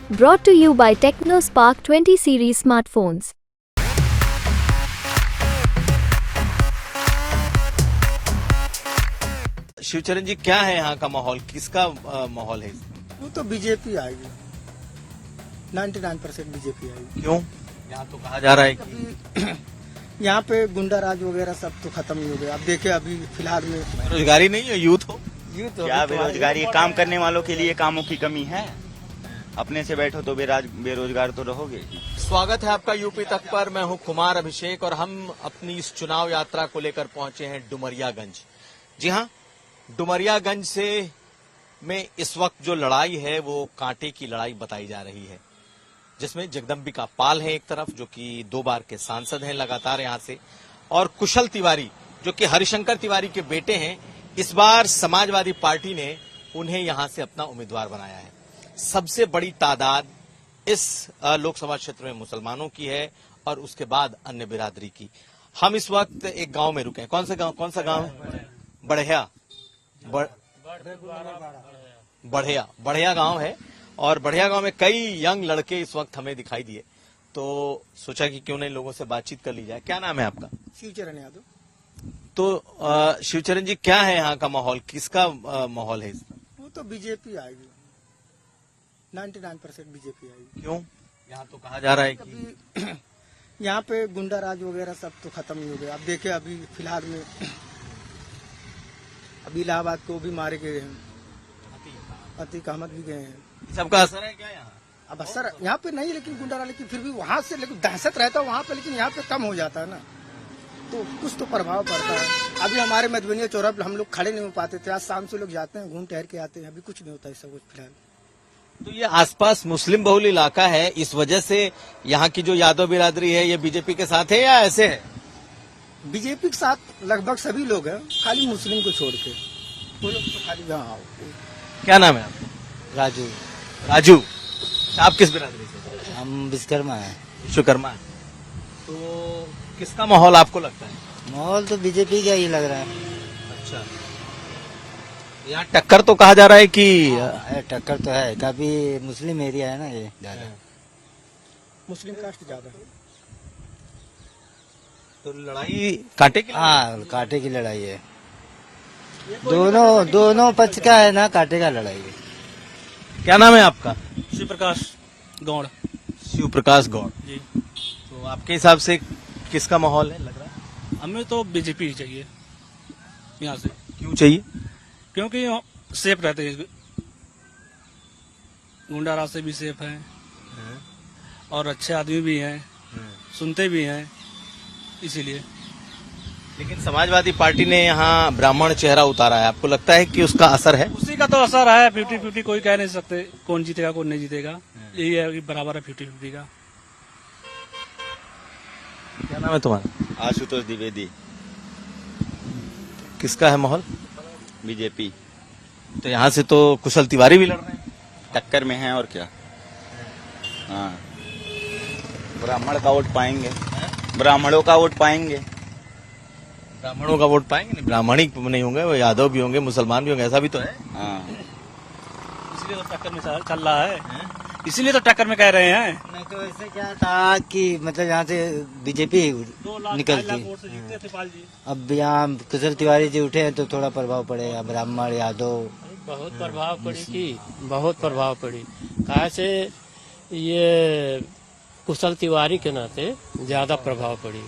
Brought to you by TechnoSpark 20 series smartphones. Shivcharan जी, क्या है यहाँ का माहौल, किसका माहौल है? वो तो बीजेपी आएगी, 99% बीजेपी आएगी। क्यों? यहाँ तो कहा जा रहा है कि यहाँ पे गुंडा राज वगैरह सब तो खत्म ही हो गया। अब देखे अभी फिलहाल में बेरोजगारी नहीं है, यूथ हो। क्या बेरोजगारी? काम करने वालों के लिए कामों की कमी है। अपने से बैठो तो बेरोजगार तो रहोगे। स्वागत है आपका यूपी तक पर। मैं हूँ कुमार अभिषेक और हम अपनी इस चुनाव यात्रा को लेकर पहुंचे हैं डुमरियागंज। जी हाँ, डुमरियागंज से में इस वक्त जो लड़ाई है वो कांटे की लड़ाई बताई जा रही है, जिसमें जगदम्बिका पाल है एक तरफ, जो कि 2 बार के सांसद हैं लगातार यहां से, और कुशल तिवारी जो कि हरिशंकर तिवारी के बेटे हैं। इस बार समाजवादी पार्टी ने उन्हें यहां से अपना उम्मीदवार बनाया है। सबसे बड़ी तादाद इस लोकसभा क्षेत्र में मुसलमानों की है और उसके बाद अन्य बिरादरी की। हम इस वक्त एक गांव में रुके हैं। कौन सा गांव है? बढ़िया गांव है। और बढ़िया गांव में कई यंग लड़के इस वक्त हमें दिखाई दिए, तो सोचा कि क्यों नहीं लोगों से बातचीत कर ली जाए। क्या नाम है आपका? शिवचरण यादव। तो शिवचरण जी, क्या है यहाँ का माहौल, किसका माहौल है? वो तो बीजेपी आएगी, 99% बीजेपी आएगी। क्यों? यहाँ तो कहा जा रहा है कि यहाँ पे गुंडा राज वगैरह सब तो खत्म ही हो गया। अब देखे अभी फिलहाल में अभी इलाहाबाद को भी मारे गए हैं, अतीक अहमद भी गए हैं। सबका असर है क्या यहाँ? अब असर यहाँ पे नहीं, लेकिन गुंडा राज, लेकिन फिर भी वहाँ से लेकिन दहशत रहता है वहाँ पे, लेकिन यहाँ पे कम हो जाता है ना, तो कुछ तो प्रभाव पड़ता है। अभी हमारे मधुबनी चौराहे पर हम लोग खड़े नहीं हो पाते थे, आज शाम से लोग जाते हैं, घूम टहर के आते हैं, अभी कुछ नहीं होता ऐसा कुछ फिलहाल। तो ये आसपास मुस्लिम बहुल इलाका है, इस वजह से यहाँ की जो यादव बिरादरी है ये बीजेपी के साथ है या ऐसे है? बीजेपी के साथ लगभग सभी लोग हैं, खाली मुस्लिम को छोड़ के वो लोग तो खाली। हाँ, क्या नाम है आपका? राजू। आप किस बिरादरी से? हम विश्वकर्मा है। विश्वकर्मा। तो किसका माहौल आपको लगता है? माहौल तो बीजेपी का ही लग रहा है। अच्छा, यहाँ टक्कर तो कहा जा रहा है कि टक्कर तो है, काफी मुस्लिम एरिया है ना ये ज्यादा, मुस्लिम कास्ट ज्यादा है। तो लड़ाई कांटे की? हाँ, कांटे की लड़ाई है। दोनों पक्ष का है ना, कांटे का लड़ाई है। क्या नाम है आपका? शिव प्रकाश गौड़। शिव प्रकाश गौड़ जी। तो आपके हिसाब से किसका माहौल है लग रहा है? हमें तो बीजेपी ही चाहिए यहाँ से। क्यों चाहिए? क्योंकि सेफ रहते हैं, गुंडा राज से भी सेफ हैं और अच्छे आदमी भी हैं, सुनते भी हैं, इसीलिए। लेकिन समाजवादी पार्टी ने यहाँ ब्राह्मण चेहरा उतारा है, आपको लगता है कि उसका असर है? उसी का तो असर है। 50-50 कोई कह नहीं सकते कौन जीतेगा कौन नहीं जीतेगा, यही है कि बराबर है 50-50 का। क्या नाम है तुम्हारा? आशुतोष द्विवेदी। किसका है माहौल? बीजेपी तो यहाँ से तो कुशल तिवारी भी लड़ रहे हैं। टक्कर में है और क्या। हाँ, ब्राह्मण का वोट पाएंगे, ब्राह्मणों का वोट पाएंगे। ब्राह्मणों का वोट पाएंगे? नहीं, ब्राह्मणी नहीं होंगे, वो यादव भी होंगे, मुसलमान भी होंगे, ऐसा भी तो है। हाँ, इसलिए तो टक्कर में चल रहा है, इसीलिए तो टक्कर में कह रहे हैं। नहीं तो ऐसे क्या था कि मतलब यहाँ से बीजेपी निकलती। अब यहाँ कुशल तिवारी जी उठे हैं तो थोड़ा प्रभाव पड़ेगा, ब्राह्मण यादव। बहुत प्रभाव पड़ी कि बहुत प्रभाव पड़ी। कहा से ये कुशल तिवारी के नाते ज्यादा प्रभाव पड़ी।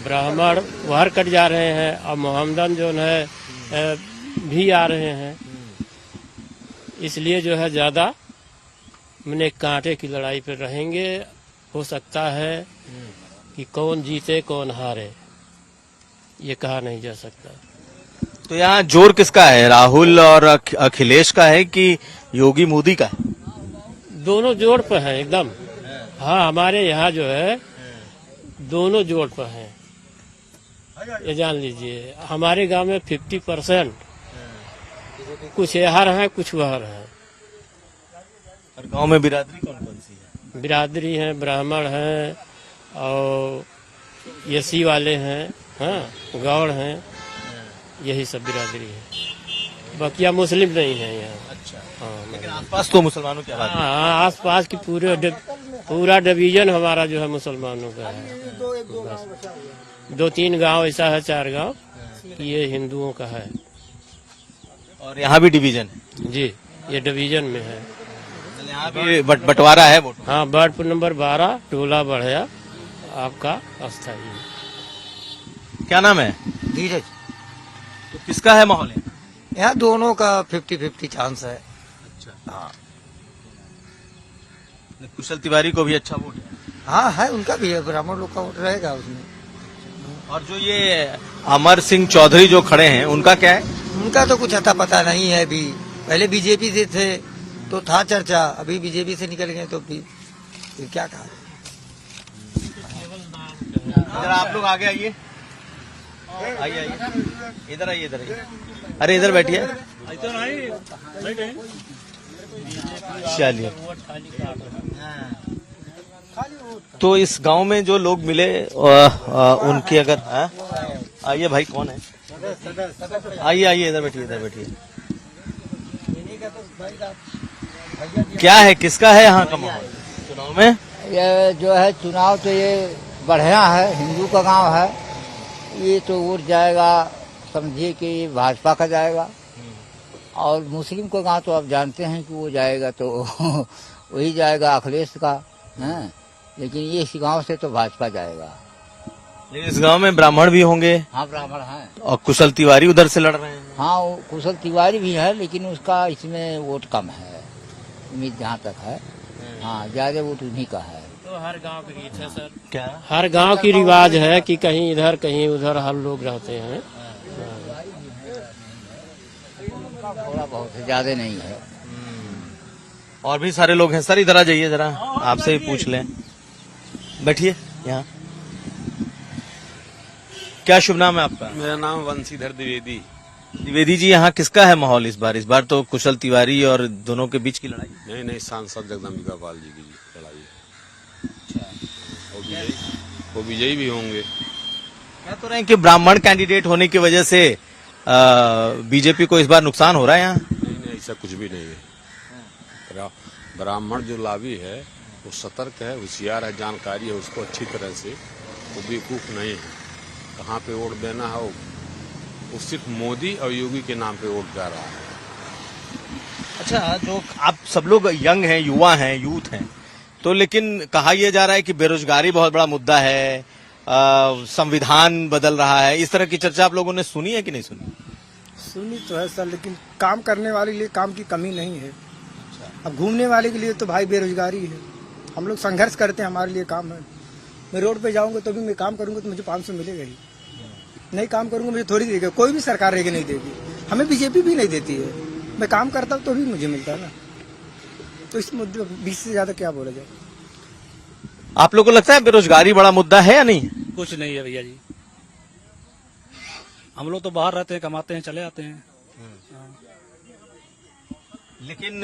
ब्राह्मण बाहर कट जा रहे हैं और मोहम्मदन जो है भी आ रहे हैं, इसलिए जो है ज्यादा मैंने कांटे की लड़ाई पर रहेंगे। हो सकता है कि कौन जीते कौन हारे, ये कहा नहीं जा सकता। तो यहाँ जोर किसका है, राहुल और अखिलेश का है कि योगी मोदी का है? दोनों जोड़ पर हैं एकदम। हाँ, हमारे यहाँ जो है दोनों जोड़ पर हैं, ये जान लीजिए। हमारे गांव में 50% कुछ यहाँ हैं कुछ वहाँ हैं। और गांव में बिरादरी कौन कौन सी है? बिरादरी हैं, ब्राह्मण हैं और एसी वाले हैं, हाँ, गौड़ हैं, यही सब बिरादरी है। बकिया मुस्लिम नहीं है यहाँ। अच्छा, हाँ लेकिन आसपास तो मुसलमानों की आबादी है। हाँ, आस पास की पूरा डिवीजन हमारा जो है मुसलमानों का है। 2-3 गांव ऐसा है, 4 गांव कि ये हिंदुओं का है। और यहाँ भी डिवीजन है जी, ये डिवीजन में है। यहाँ भी बंटवारा है वोट। हाँ, वार्ड नंबर 12 टोला बढ़िया आपका अस्थायी। क्या नाम है? धीरज। तो किसका है माहौल यहाँ? यहाँ दोनों का 50-50 चांस है। हाँ कुशल तिवारी को भी अच्छा वोट है। हाँ है, उनका भी है, ब्राह्मण लोग का वोट रहेगा उसमें। और जो ये अमर सिंह चौधरी जो खड़े हैं उनका क्या है? उनका तो कुछ अता पता नहीं है अभी। पहले बीजेपी से थे तो था चर्चा, अभी बीजेपी से निकल गए तो फिर क्या कहा। इधर आप लोग आगे आइए, आइए इधर आइए, इधर आइए। अरे इधर बैठिए। चलिए, तो इस गांव में जो लोग मिले उनकी अगर आइए भाई, कौन है? आइए इधर बैठिए, इधर बैठिए। क्या है, किसका है यहाँ का माहौल चुनाव में? ये जो है चुनाव तो ये बढ़िया है, हिंदू का गांव है। ये तो वोट जाएगा, समझिए कि भाजपा का जाएगा। और मुस्लिम का गांव तो आप जानते हैं कि वो जाएगा तो वही जाएगा अखिलेश का है। लेकिन ये इस गांव से तो भाजपा जाएगा। लेकिन इस गांव में ब्राह्मण भी होंगे। हाँ, ब्राह्मण हैं। और कुशल तिवारी उधर से लड़ रहे हैं। हाँ, वो कुशल तिवारी भी है, लेकिन उसका इसमें वोट कम है, उम्मीद जहाँ तक है। हाँ, ज्यादा वोट उन्हीं का है। तो हर गांव की रीत है सर। क्या? हर गांव की रिवाज है कि कहीं इधर कहीं उधर हर लोग रहते हैं। थोड़ा बहुत है, ज्यादा नहीं है। और भी सारे लोग हैं। सर इधर आ जाइए, जरा आपसे भी पूछ लें। बैठिए यहाँ। क्या शुभ नाम है आपका? मेरा नाम वंशीधर द्विवेदी। द्विवेदी जी, यहाँ किसका है माहौल इस बार? इस बार तो कुशल तिवारी और दोनों के बीच की लड़ाई। नहीं, सांसद जगदम्बिका पाल जी की लड़ाई। वो विजयी भी होंगे। कह तो रहे हैं कि ब्राह्मण कैंडिडेट होने की वजह से बीजेपी को इस बार नुकसान हो रहा है यहाँ। नहीं, ऐसा कुछ भी नहीं है। ब्राह्मण जो लाभी है वो सतर्क है, होशियार है, जानकारी है उसको अच्छी तरह से, वो बेवकूफ नहीं है। कहाँ पे वोट देना है वो सिर्फ मोदी और योगी के नाम पे वोट जा रहा है। अच्छा, जो आप सब लोग यंग हैं, युवा हैं, यूथ हैं, तो लेकिन कहा यह जा रहा है कि बेरोजगारी बहुत बड़ा मुद्दा है, संविधान बदल रहा है, इस तरह की चर्चा आप लोगों ने सुनी है कि नहीं सुनी? सुनी तो है सर, लेकिन काम करने वाले के लिए काम की कमी नहीं है। अब घूमने वाले के लिए तो भाई बेरोजगारी है। हम लोग संघर्ष करते हैं, हमारे लिए काम है। मैं रोड पे जाऊंगा तो भी मैं काम करूंगा तो मुझे 500 मिलेगा ही। नहीं काम करूंगा मुझे थोड़ी देगा, कोई भी सरकार रहेगी नहीं देगी। हमें बीजेपी भी नहीं देती है। मैं काम करता हूँ तो भी मुझे मिलता है ना। तो इस मुद्दे 20 से ज्यादा क्या बोला जाए। आप लोगों को लगता है बेरोजगारी बड़ा मुद्दा है या नहीं? कुछ नहीं है भैया जी, हम लोग तो बाहर रहते हैं, कमाते हैं, चले आते हैं। लेकिन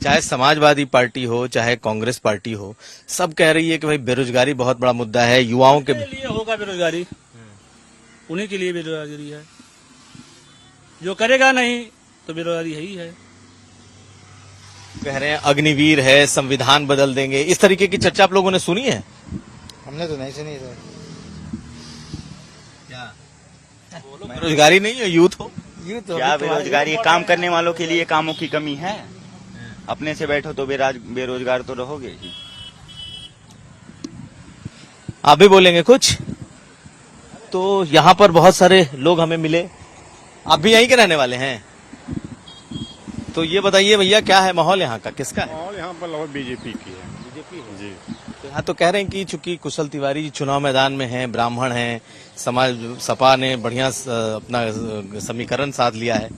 चाहे समाजवादी पार्टी हो चाहे कांग्रेस पार्टी हो, सब कह रही है कि भाई बेरोजगारी बहुत बड़ा मुद्दा है। युवाओं के लिए होगा बेरोजगारी, उन्हीं के लिए बेरोजगारी है। जो करेगा नहीं तो बेरोजगारी है ही है। कह रहे हैं अग्निवीर है, संविधान बदल देंगे, इस तरीके की चर्चा आप लोगों ने सुनी है? हमने तो नहीं सुनी सर। क्या बेरोजगारी नहीं है? यूथ हो, क्या बेरोजगारी? काम करने वालों के लिए कामों की कमी है। अपने से बैठो तो बेरोजगार तो रहोगे ही। आप भी बोलेंगे कुछ? तो यहाँ पर बहुत सारे लोग हमें मिले। आप भी यहीं के रहने वाले हैं? तो ये बताइए भैया, क्या है माहौल यहाँ का, किसका है? माहौल यहाँ पर बीजेपी की है। बीजेपी है जी। तो यहाँ तो कह रहे हैं कि चूंकि कुशल तिवारी चुनाव मैदान में हैं, ब्राह्मण हैं, समाज सपा ने बढ़िया अपना समीकरण साध लिया है।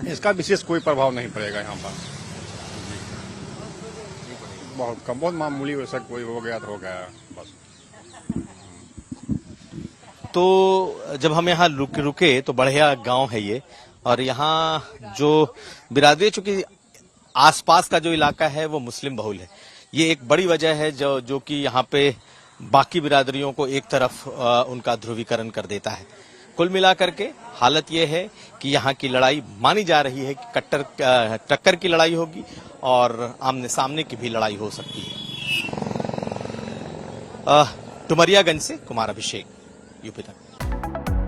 इसका विशेष कोई प्रभाव नहीं पड़ेगा यहाँ पर। बहुत कम, बहुत मामूली, वैसा कोई हो गया तो हो गया बस। तो जब हम यहाँ रुके तो बढ़िया गांव है ये, और यहाँ जो बिरादरी, चूंकि आसपास का जो इलाका है वो मुस्लिम बहुल है, ये एक बड़ी वजह है जो कि यहाँ पे बाकी बिरादरियों को एक तरफ उनका ध्रुवीकरण कर देता है। कुल मिलाकर के हालत यह है कि यहाँ की लड़ाई मानी जा रही है कि टक्कर की लड़ाई होगी और आमने सामने की भी लड़ाई हो सकती है। डुमरियागंज से कुमार अभिषेक, यूपी तक।